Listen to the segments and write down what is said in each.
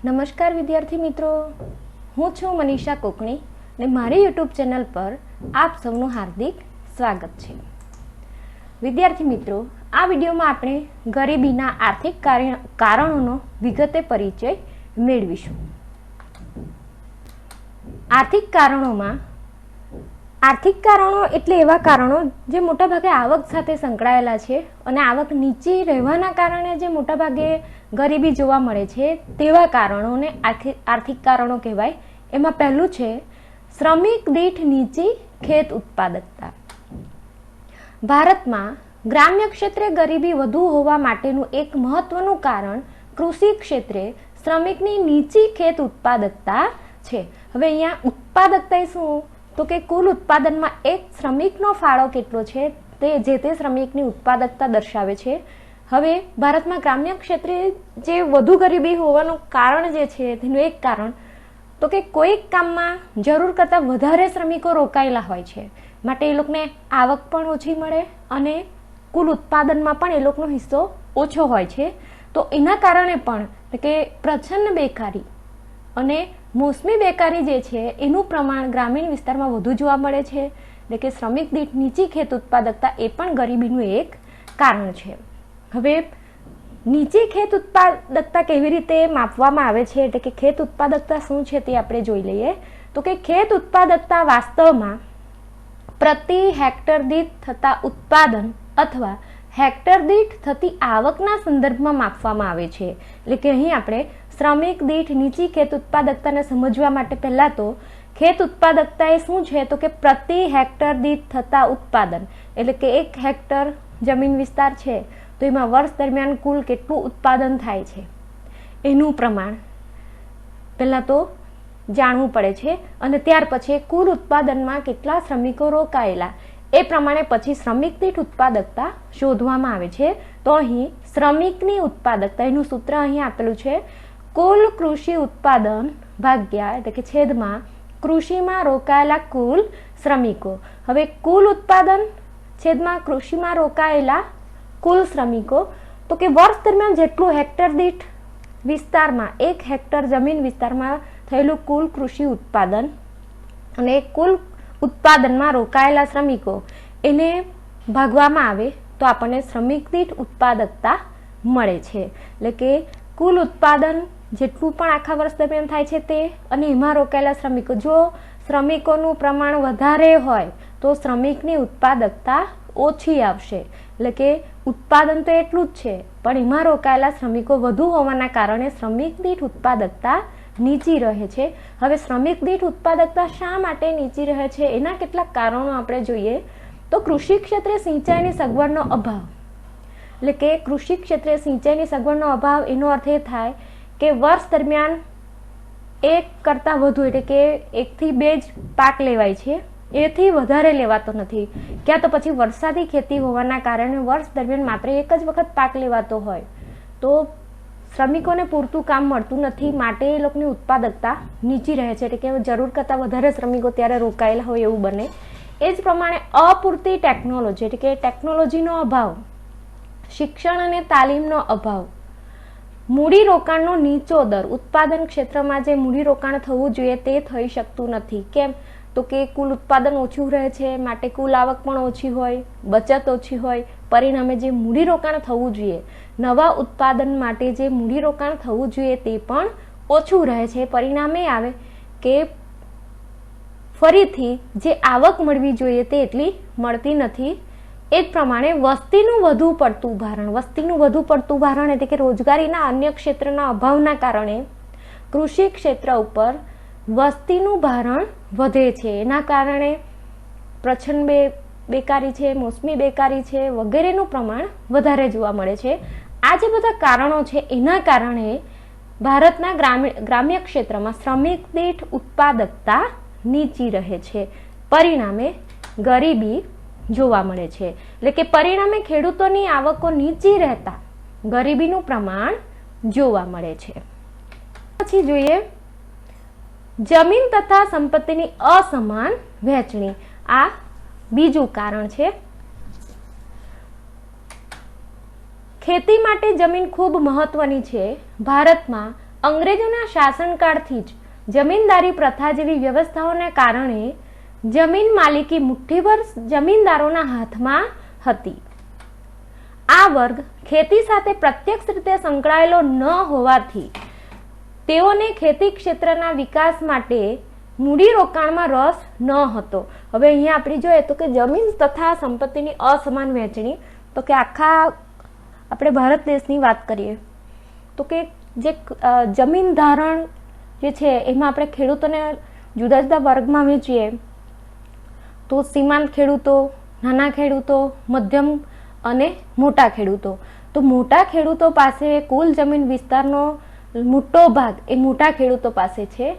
નમસ્કાર વિદ્યાર્થી મિત્રો, હું છું મનીષા કોકણી અને મારી યુટ્યુબ ચેનલ પર આપ સૌનું હાર્દિક સ્વાગત છે. વિદ્યાર્થી મિત્રો, આ વિડીયોમાં આપણે ગરીબીના આર્થિક કારણોનો વિગતે પરિચય મેળવીશું. આર્થિક કારણો એટલે એવા કારણો જે મોટાભાગે આવક સાથે સંકળાયેલા છે અને આવક નીચી રહેવાના કારણે જે મોટાભાગે ગરીબી જોવા મળે છે તેવા કારણોને આર્થિક કારણો કહેવાય. એમાં પહેલું છે શ્રમિક દીઠ નીચી ખેત ઉત્પાદકતા. ભારતમાં ગ્રામ્ય ક્ષેત્રે ગરીબી વધુ હોવા માટેનું એક મહત્વનું કારણ કૃષિ ક્ષેત્રે શ્રમિકની નીચી ખેત ઉત્પાદકતા છે. હવે અહીંયા ઉત્પાદકતા શું તો કે કુલ ઉત્પાદનમાં એક શ્રમિકનો ફાળો કેટલો છે તે જે તે શ્રમિકની ઉત્પાદકતા દર્શાવે છે. હવે ભારતમાં ગ્રામ્ય ક્ષેત્રે જે વધુ ગરીબી હોવાનું કારણ જે છે તેનું એક કારણ તો કે કોઈક કામમાં જરૂર કરતાં વધારે શ્રમિકો રોકાયેલા હોય છે, માટે એ લોકોને આવક પણ ઓછી મળે અને કુલ ઉત્પાદનમાં પણ એ લોકોનો હિસ્સો ઓછો હોય છે. તો એના કારણે પણ કે પ્રચ્છન્ન બેકારી અને મોસમી બેકારી જે છે એનું પ્રમાણ ગ્રામીણ વિસ્તારમાં વધુ જોવા મળે છે. એટલે કે શ્રમિક દીઠ નીચી ખેત ઉત્પાદકતા એ પણ ગરીબીનું એક કારણ છે. હવે નીચી ખેત ઉત્પાદકતા કેવી રીતે માપવામાં આવે છે, એટલે કે ખેત ઉત્પાદકતા શું છે તે આપણે જોઈ લઈએ. તો કે ખેત ઉત્પાદકતા વાસ્તવમાં પ્રતિ હેક્ટર દીઠ થતા ઉત્પાદન અથવા હેક્ટર દીઠ થતી આવકના સંદર્ભમાં માપવામાં આવે છે. એટલે કે અહીં આપણે શ્રમિક દીઠ નીચી ખેત ઉત્પાદકતાને સમજવા માટે પહેલા તો ખેત ઉત્પાદકતા એ શું છે તો કે પ્રતિ હેક્ટર દીઠ થતા ઉત્પાદન, એટલે કે એક હેક્ટર જમીન વિસ્તાર છે તો એમાં વર્ષ દરમિયાન કુલ કેટલું ઉત્પાદન થાય છે એનું પ્રમાણ પહેલાં તો જાણવું પડે છે અને ત્યાર પછી કુલ ઉત્પાદનમાં કેટલા શ્રમિકો રોકાયેલા એ પ્રમાણે પછી શ્રમિક દીઠ ઉત્પાદકતા શોધવામાં આવે છે. તો અહીં શ્રમિકની ઉત્પાદકતા એનું સૂત્ર અહીં આપેલું છે, કુલ કૃષિ ઉત્પાદન ભાગ્યા એટલે કે છેદમાં કૃષિમાં રોકાયેલા કુલ શ્રમિકો. હવે કુલ ઉત્પાદન છેદમાં કૃષિમાં રોકાયેલા કુલ શ્રમિકો, તો કે વર્ષ દરમિયાન જેટલું હેક્ટર દીઠ વિસ્તારમાં એક હેક્ટર જમીન વિસ્તારમાં થયેલું કુલ કૃષિ ઉત્પાદન અને કુલ ઉત્પાદનમાં રોકાયેલા શ્રમિકો એને ભાગવામાં આવે તો આપણને શ્રમિક દીઠ ઉત્પાદકતા મળે છે. એટલે કે કુલ ઉત્પાદન જેટલું પણ આખા વર્ષ દરમિયાન થાય છે તે અને એમાં રોકાયેલા શ્રમિકો, જો શ્રમિકોનું પ્રમાણ વધારે હોય તો શ્રમિકની ઉત્પાદકતા ઓછી આવશે. એટલે કે ઉત્પાદન તો એટલું જ છે પણ એમાં રોકાયેલા શ્રમિકો વધુ હોવાના કારણે શ્રમિક દીઠ ઉત્પાદકતા નીચી રહે છે. હવે શ્રમિક દીઠ ઉત્પાદકતા શા માટે નીચી રહે છે એના કેટલાક કારણો આપણે જોઈએ. તો કૃષિ ક્ષેત્રે સિંચાઈની સગવડનો અભાવ, એટલે કે કૃષિ ક્ષેત્રે સિંચાઈની સગવડનો અભાવ એનો અર્થ એ થાય કે વર્ષ દરમિયાન એક કરતાં વધુ એટલે કે 1 થી 2 જ પાક લેવાય છે, એથી વધારે લેવાતો નથી. ક્યાં તો પછી વરસાદી ખેતી હોવાના કારણે વર્ષ દરમિયાન માત્ર એક જ વખત પાક લેવાતો હોય તો શ્રમિકોને પૂરતું કામ મળતું નથી, માટે એ લોકોની ઉત્પાદકતા નીચી રહે છે. એટલે કે જરૂર કરતાં વધારે શ્રમિકો ત્યારે રોકાયેલા હોય એવું બને. એ જ પ્રમાણે અપૂરતી ટેકનોલોજી એટલે કે ટેકનોલોજીનો અભાવ, શિક્ષણ અને તાલીમનો અભાવ, મૂડી રોકાણનો નીચો દર, ઉત્પાદન ક્ષેત્રમાં જે મૂડી રોકાણ થવું જોઈએ તે થઈ શકતું નથી. કેમ તો કે કુલ ઉત્પાદન ઓછું રહે છે માટે કુલ આવક પણ ઓછી હોય, બચત ઓછી હોય, પરિણામે જે મૂડી રોકાણ થવું જોઈએ, નવા ઉત્પાદન માટે જે મૂડી રોકાણ થવું જોઈએ તે પણ ઓછું રહે છે. પરિણામે આવે કે ફરીથી જે આવક મળવી જોઈએ તે એટલી મળતી નથી. એ જ પ્રમાણે વસ્તીનું વધુ પડતું ભારણ એટલે કે રોજગારીના અન્ય ક્ષેત્રના અભાવના કારણે કૃષિ ક્ષેત્ર ઉપર વસ્તીનું ભારણ વધે છે. એના કારણે પ્રચ્છન્ન બેકારી છે, મોસમી બેકારી છે વગેરેનું પ્રમાણ વધારે જોવા મળે છે. આ જે બધા કારણો છે એના કારણે ભારતના ગ્રામ્ય ક્ષેત્રમાં શ્રમિક દીઠ ઉત્પાદકતા નીચી રહે છે. પરિણામે ગરીબી જોવા મળે છે. એટલે કે પરિણામે ખેડૂતોની આવકો નીચી રહેતા ગરીબીનું પ્રમાણ જોવા મળે છે. પછી જોઈએ જમીન તથા સંપત્તિની અસમાન વહેંચણી. આ બીજું કારણ છે. ખેતી માટે જમીન ખૂબ મહત્વની છે. ભારતમાં અંગ્રેજોના શાસનકાળથી જ જમીનદારી પ્રથા જેવી વ્યવસ્થાઓને કારણે જમીન માલિકી મુઠ્ઠીભર જમીનદારોના હાથમાં હતી. આ વર્ગ ખેતી સાથે પ્રત્યક્ષ રીતે સંકળાયેલો ન હોવાથી તેઓને ખેતી ક્ષેત્રના વિકાસ માટે મૂડીરોકાણમાં રસ ન હતો. હવે અહીંયા આપણે જોઈએ તો કે જમીન તથા સંપત્તિની અસમાન વહેંચણી, તો કે આખા આપણે ભારત દેશની વાત કરીએ તો કે જે જમીન ધારણ જે છે એમાં આપણે ખેડૂતોને જુદા જુદા વર્ગમાં વહેંચીએ તો સીમાંત ખેડૂતો, નાના ખેડૂતો, મધ્યમ અને મોટા ખેડૂતો. તો મોટા ખેડૂતો પાસે કુલ જમીન વિસ્તારનો મોટો ભાગ એ મોટા ખેડૂતો પાસે છે,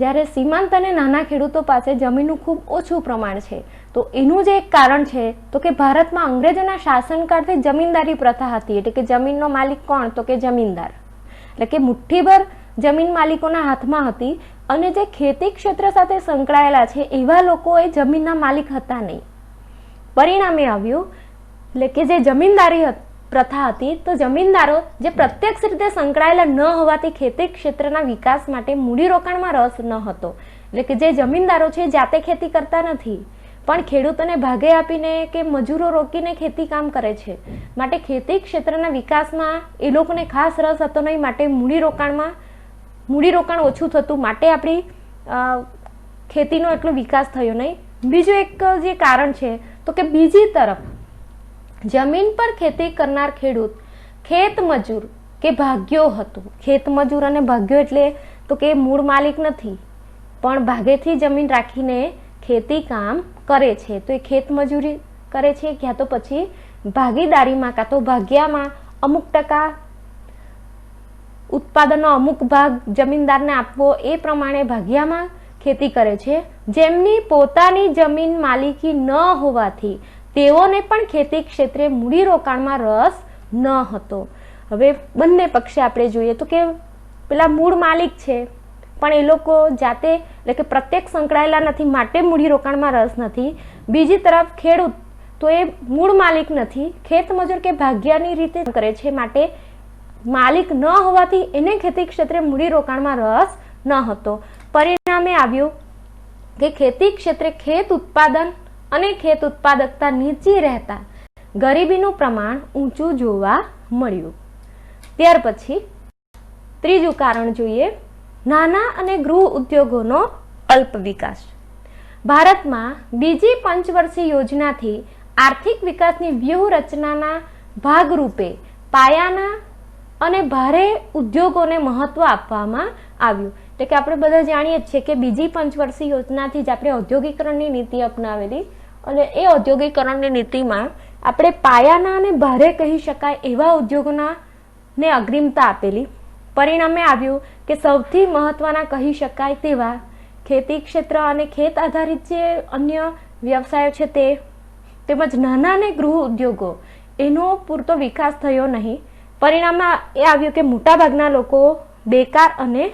જ્યારે સીમાંત અને નાના ખેડૂતો પાસે જમીનનું ખૂબ ઓછું પ્રમાણ છે. તો એનું જે એક કારણ છે તો કે ભારતમાં અંગ્રેજોના શાસનકાળથી જમીનદારી પ્રથા હતી, એટલે કે જમીનનો માલિક કોણ? તો કે જમીનદાર, એટલે કે મુઠ્ઠીભર જમીન માલિકોના હાથમાં હતી અને જે ખેતી ક્ષેત્ર સાથે સંકળાયેલા છે એવા લોકો એ જમીનના માલિક હતા નહીં. પરિણામે આવ્યું એટલે કે જે જમીનદારી પ્રથા હતી તો જમીનદારો જે પ્રત્યક્ષ રીતે સંકળાયેલા ન હોવાથી ખેતી ક્ષેત્રના વિકાસ માટે મૂડીરોકાણમાં રસ ન હતો. એટલે કે જે જમીનદારો છે જાતે ખેતી કરતા નથી પણ ખેડૂતોને ભાગે આપીને કે મજૂરો રોકીને ખેતી કામ કરે છે, માટે ખેતી ક્ષેત્રના વિકાસમાં એ લોકોને ખાસ રસ હતો નહીં, માટે મૂડીરોકાણ ઓછું થતું, માટે આપણી ખેતીનો એટલો વિકાસ થયો નહીં. બીજું એક જે કારણ છે તો કે બીજી તરફ જમીન પર ખેતી કરનાર ખેડૂત ખેત મજૂર કે ભાગ્યો હતું. ખેત મજૂર અને ભાગ્યો એટલે તો કે મૂળ માલિક નથી પણ ભાગેથી જમીન રાખીને ખેતી કામ કરે છે. તો એ ખેત મજૂરી કરે છે, ક્યાં તો પછી ભાગીદારીમાં કાં તો ભાગ્યામાં અમુક ટકા ઉત્પાદનનો અમુક ભાગ જમીનદારને આપવો એ પ્રમાણે ભાગ્યામાં ખેતી કરે છે. જેમની પોતાની જમીન માલિકી ન હોવાથી તેઓને પણ ખેતી ક્ષેત્રે મૂડીરોકાણમાં રસ ન હતો. હવે બંને પક્ષે આપણે જોઈએ તો કે પેલા મૂળ માલિક છે પણ એ લોકો જાતે એટલે કે પ્રત્યક્ષ સંકળાયેલા નથી માટે મૂડીરોકાણમાં રસ નથી. બીજી તરફ ખેડૂત તો એ મૂળ માલિક નથી, ખેત મજૂર કે ભાગ્યાની રીતે કરે છે, માટે માલિક ન હોવાથી એને ખેતી ક્ષેત્રે મૂડીરોકાણમાં રસ ન હતો. પરિણામે આવ્યું કે ખેતી ક્ષેત્રે ખેત ઉત્પાદન અને ખેત ઉત્પાદકતા નીચી રહેતા ગરીબીનું પ્રમાણ ઊંચું જોવા મળ્યું. ત્યાર પછી ત્રીજું કારણ જોઈએ, નાના અને ગૃહ ઉદ્યોગોનો અલ્પ વિકાસ. ભારતમાં બીજી પંચવર્ષીય યોજનાથી આર્થિક વિકાસની વ્યૂહરચનાના ભાગરૂપે પાયાના અને ભારે ઉદ્યોગોને મહત્વ આપવામાં આવ્યું. એટલે કે આપણે બધા જાણીએ છીએ કે બીજી પંચવર્ષીય યોજનાથી જ આપણે ઔદ્યોગિકરણની નીતિ અપનાવેલી અને એ ઔદ્યોગિકરણની નીતિમાં આપણે પાયાના અને ભારે કહી શકાય એવા ઉદ્યોગોના ને અગ્રિમતા આપેલી. પરિણામે આવ્યું કે સૌથી મહત્વના કહી શકાય તેવા ખેતી ક્ષેત્ર અને ખેત આધારિત જે અન્ય વ્યવસાયો છે તે તેમજ નાના અને ગૃહ ઉદ્યોગો એનો પૂરતો વિકાસ થયો નહીં. પરિણામે એ આવ્યું કે મોટાભાગના લોકો બેકાર અને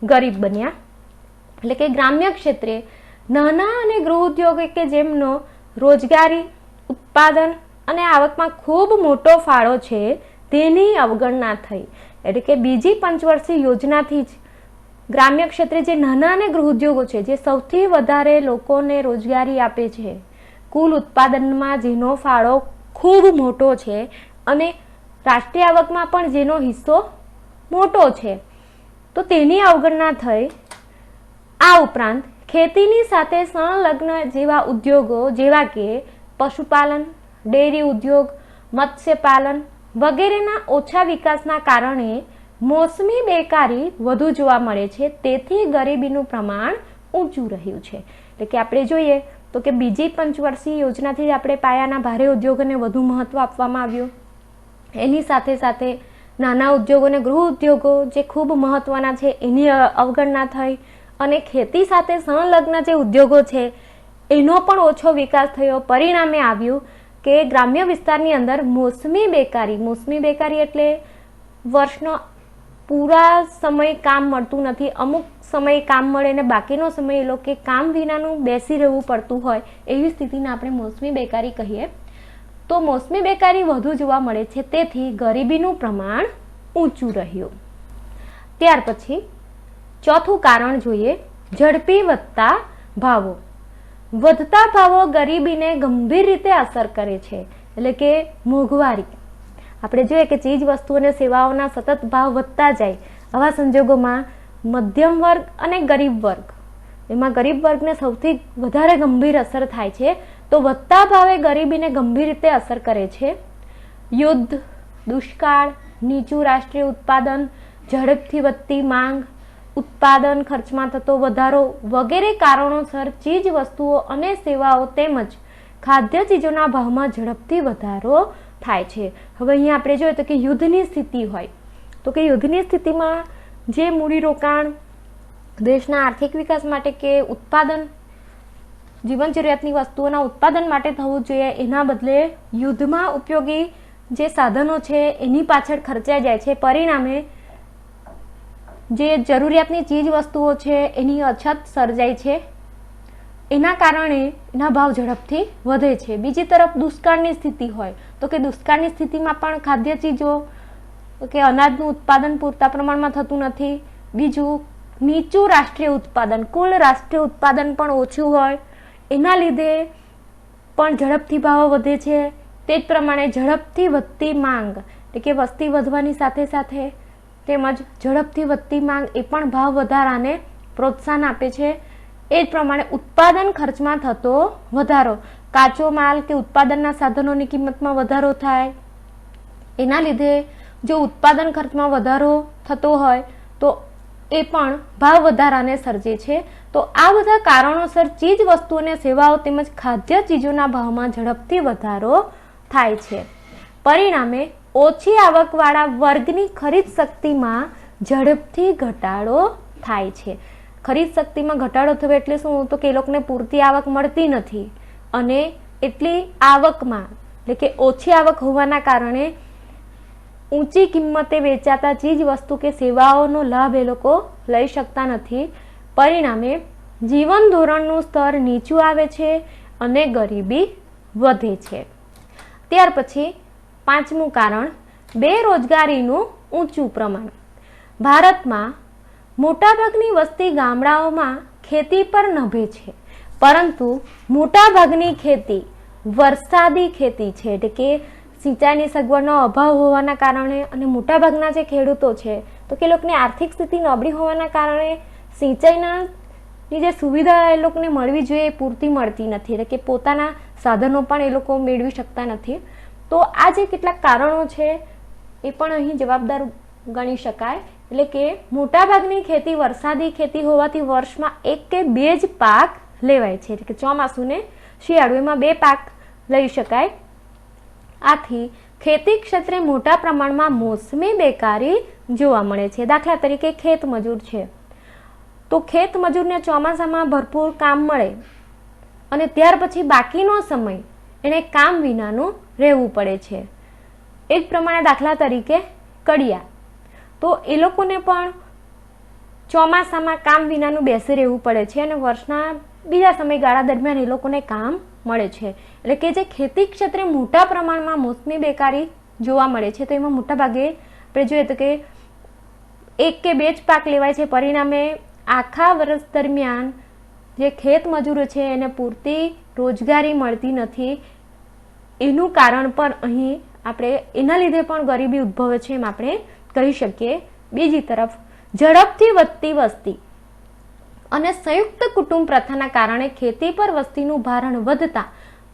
ગરીબ બન્યા. એટલે કે ગ્રામ્ય ક્ષેત્રે નાના અને ગૃહ ઉદ્યોગ કે જેમનો રોજગારી, ઉત્પાદન અને આવકમાં ખૂબ મોટો ફાળો છે તેની અવગણના થઈ. એટલે કે બીજી પંચવર્ષીય યોજનાથી જ ગ્રામ્ય ક્ષેત્રે જે નાના અને ગૃહ ઉદ્યોગો છે જે સૌથી વધારે લોકોને રોજગારી આપે છે, કુલ ઉત્પાદનમાં જેનો ફાળો ખૂબ મોટો છે અને રાષ્ટ્રીય આવકમાં પણ જેનો હિસ્સો મોટો છે, તો તેની અવગણના થઈ. આ ઉપરાંત ખેતીની સાથે સંલગ્ન જેવા ઉદ્યોગો જેવા કે પશુપાલન, ડેરી ઉદ્યોગ, મત્સ્યપાલન વગેરેના ઓછા વિકાસના કારણે મોસમી બેકારી વધુ જોવા મળે છે, તેથી ગરીબીનું પ્રમાણ ઊંચું રહ્યું છે. એટલે કે આપણે જોઈએ તો કે બીજી પંચવર્ષીય યોજનાથી આપણે પાયાના ભારે ઉદ્યોગોને વધુ મહત્વ આપવામાં આવ્યું. એની સાથે સાથે નાના ઉદ્યોગો અને ગૃહ ઉદ્યોગો જે ખૂબ મહત્વના છે એની અવગણના થઈ અને ખેતી સાથે સંલગ્ન જે ઉદ્યોગો છે એનો પણ ઓછો વિકાસ થયો. પરિણામે આવ્યું કે ગ્રામ્ય વિસ્તારની અંદર મોસમી બેકારી એટલે વર્ષનો પૂરા સમય કામ મળતું નથી, અમુક સમય કામ મળે ને બાકીનો સમય એ લોકો કામ વિનાનું બેસી રહેવું પડતું હોય એવી સ્થિતિને આપણે મોસમી બેકારી કહીએ. તો મોસમી બેકારી વધુ જોવા મળે છે, તેથી ગરીબીનું પ્રમાણ ઊંચું રહ્યું. ત્યાર પછી ચોથું કારણ જોઈએ, ઝડપી વધતા ભાવો. વધતા ભાવો ગરીબીને ગંભીર રીતે અસર કરે છે, એટલે કે મોંઘવારી. આપણે જોઈએ કે ચીજ વસ્તુ અને સેવાઓના સતત ભાવ વધતા જાય, આવા સંજોગોમાં મધ્યમ વર્ગ અને ગરીબ વર્ગ, એમાં ગરીબ વર્ગને સૌથી વધારે ગંભીર અસર થાય છે. તો વધતા ભાવે ગરીબીને ગંભીર રીતે અસર કરે છે. યુદ્ધ, દુષ્કાળ, નીચું રાષ્ટ્રીય ઉત્પાદન, ઝડપથી વધતી માંગ, ઉત્પાદન ખર્ચમાં થતો વધારો વગેરે કારણોસર ચીજ વસ્તુઓ અને સેવાઓ તેમજ ખાદ્ય ચીજોના ભાવમાં ઝડપથી વધારો થાય છે. હવે અહીંયા આપણે જોઈએ તો કે યુદ્ધની સ્થિતિ હોય તો કે યુદ્ધની સ્થિતિમાં જે મૂડીરોકાણ દેશના આર્થિક વિકાસ માટે કે ઉત્પાદન, જીવન જરૂરિયાતની વસ્તુઓના ઉત્પાદન માટે થવું જોઈએ, એના બદલે યુદ્ધમાં ઉપયોગી જે સાધનો છે એની પાછળ ખર્ચાઈ જાય છે. પરિણામે જે જરૂરિયાતની ચીજ વસ્તુઓ છે એની અછત સર્જાય છે, એના કારણે એના ભાવ ઝડપથી વધે છે. બીજી તરફ દુષ્કાળની સ્થિતિ હોય તો કે દુષ્કાળની સ્થિતિમાં પણ ખાદ્ય ચીજો કે અનાજનું ઉત્પાદન પૂરતા પ્રમાણમાં થતું નથી. બીજું, નીચું રાષ્ટ્રીય ઉત્પાદન, કુલ રાષ્ટ્રીય ઉત્પાદન પણ ઓછું હોય, એના લીધે પણ ઝડપથી ભાવો વધે છે. તે જ પ્રમાણે ઝડપથી વધતી માંગ, એટલે કે વસ્તી વધવાની સાથે સાથે તેમજ ઝડપથી વધતી માંગ એ પણ ભાવ વધારાને પ્રોત્સાહન આપે છે. એ જ પ્રમાણે ઉત્પાદન ખર્ચમાં થતો વધારો, કાચો માલ કે ઉત્પાદનના સાધનોની કિંમતમાં વધારો થાય, એના લીધે જો ઉત્પાદન ખર્ચમાં વધારો થતો હોય તો એ પણ ભાવ વધારાને સર્જે છે. તો આ બધા કારણોસર ચીજ વસ્તુઓ અને સેવાઓ તેમજ ખાદ્ય ચીજોના ભાવમાં ઝડપથી વધારો થાય છે. પરિણામે ઓછી આવકવાળા વર્ગની ખરીદ શક્તિમાં ઝડપથી ઘટાડો થાય છે. ખરીદ શક્તિમાં ઘટાડો થયો એટલે શું? તો કે એ લોકોને પૂરતી આવક મળતી નથી અને એટલી આવકમાં, એટલે કે ઓછી આવક હોવાના કારણે ઊંચી કિંમતે વેચાતા ચીજ વસ્તુ કે સેવાઓનો લાભ એ લોકો લઈ શકતા નથી. પરિણામે જીવન ધોરણનું સ્તર નીચું આવે છે અને ગરીબી વધે છે. ત્યાર પછી પાંચમું કારણ, બેરોજગારીનું ઊંચું પ્રમાણ. ભારતમાં મોટાભાગની વસ્તી ગામડાઓમાં ખેતી પર નભે છે, પરંતુ મોટાભાગની ખેતી વરસાદી ખેતી છે, એટલે કે સિંચાઈની સગવડનો અભાવ હોવાના કારણે અને મોટાભાગના જે ખેડૂતો છે તો કે લોકોની આર્થિક સ્થિતિ નબળી હોવાના કારણે સિંચાઈની જે સુવિધા એ લોકોને મળવી જોઈએ એ પૂરતી મળતી નથી, એટલે કે પોતાના સાધનો પણ એ લોકો મેળવી શકતા નથી. તો આ જે કેટલાક કારણો છે એ પણ અહીં જવાબદાર ગણી શકાય. એટલે કે મોટાભાગની ખેતી વરસાદી ખેતી હોવાથી વર્ષમાં એક કે બે જ પાક લેવાય છે, એટલે કે ચોમાસું ને શિયાળુ, એમાં બે પાક લઈ શકાય. આથી ખેતી ક્ષેત્રે મોટા પ્રમાણમાં મોસમી બેકારી જોવા મળે છે. દાખલા તરીકે ખેત મજૂર છે તો ખેત મજૂરને ચોમાસામાં ભરપૂર કામ મળે અને ત્યાર પછી બાકીનો સમય એને કામ વિનાનું રહેવું પડે છે. એ જ પ્રમાણે દાખલા તરીકે કડિયા, તો એ લોકોને પણ ચોમાસામાં કામ વિનાનું બેસી રહેવું પડે છે અને વર્ષના બીજા સમયગાળા દરમિયાન એ લોકોને કામ મળે છે. એટલે કે જે ખેતી ક્ષેત્રે મોટા પ્રમાણમાં મોસમી બેકારી જોવા મળે છે તો એમાં મોટા ભાગે આપણે જોઈએ તો કે એક કે બે જ પાક લેવાય છે. પરિણામે આખા વર્ષ દરમિયાન જે ખેત મજૂરો છે એને પૂરતી રોજગારી મળતી નથી. એનું કારણ પણ અહીં આપણે એના લીધે પણ ગરીબી ઉદ્ભવે છે એમ આપણે કહી શકીએ. બીજી તરફ ઝડપથી વધતી વસ્તી અને સંયુક્ત કુટુંબ પ્રથાના કારણે ખેતી પર વસ્તીનું ભારણ વધતા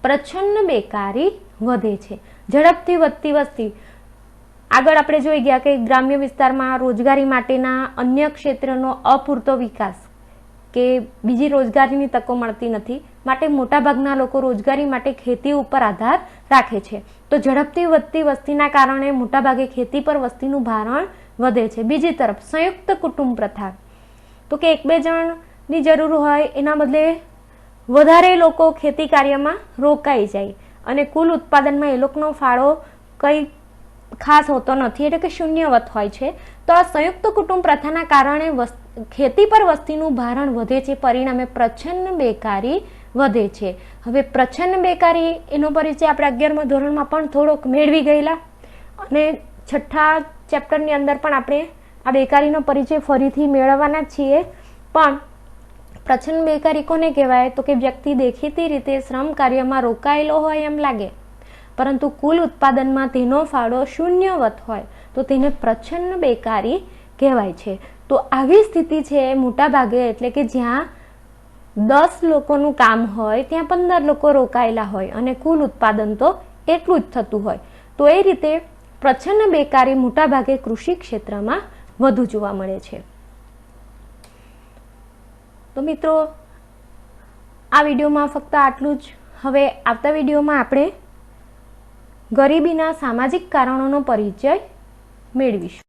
પ્રચ્છન્ન બેકારી વધે છે. ઝડપથી વધતી વસ્તી, આગળ આપણે જોઈ ગયા કે ગ્રામ્ય વિસ્તારમાં રોજગારી માટેના અન્ય ક્ષેત્રનો અપૂરતો વિકાસ કે બીજી રોજગારીની તકો મળતી નથી, માટે મોટાભાગના લોકો રોજગારી માટે ખેતી ઉપર આધાર રાખે છે. તો ઝડપથી વધતી વસ્તીના કારણે મોટાભાગે ખેતી પર વસ્તીનું ભારણ વધે છે. બીજી તરફ સંયુક્ત કુટુંબ પ્રથા, તો કે એક બે જણની જરૂર હોય એના બદલે વધારે લોકો ખેતી કાર્યમાં રોકાઈ જાય અને કુલ ઉત્પાદનમાં એ લોકોનો ફાળો કંઈ ખાસ હોતો નથી, એટલે કે શૂન્યવત હોય છે. તો આ સંયુક્ત કુટુંબ પ્રથાના કારણે ખેતી પર વસ્તીનું ભારણ વધે છે. પરિણામે પ્રચ્છન્ન બેકારી વધે છે. હવે પ્રચ્છન્ન બેકારી એનો પરિચય આપણે 11મા ધોરણમાં પણ થોડોક મેળવી ગયેલા અને 6થા ચેપ્ટરની અંદર પણ આપણે આ બેકારીનો પરિચય ફરીથી મેળવવાના જ છીએ, પણ પ્રચ્છન્ન બેકારી કોને કહેવાય? તો કે વ્યક્તિ દેખીતી રીતે શ્રમ કાર્યમાં રોકાયેલો હોય એમ લાગે, પરંતુ કુલ ઉત્પાદનમાં તેનો ફાળો શૂન્યવત હોય તો તેને પ્રચ્છન્ન બેકારી કહેવાય છે. તો આવી સ્થિતિ છે મોટા ભાગે, એટલે કે જ્યાં 10 લોકોનું કામ હોય ત્યાં 15 લોકો રોકાયેલા હોય અને કુલ ઉત્પાદન તો એટલું જ થતું હોય. તો એ રીતે પ્રચ્છન્ન બેકારી મોટા ભાગે કૃષિ ક્ષેત્રમાં વધુ જોવા મળે છે. તો મિત્રો, આ વિડીયોમાં ફક્ત આટલું જ. હવે આવતા વિડીયોમાં આપણે ગરીબીના સામાજિક કારણોનો પરિચય મેળવીશું.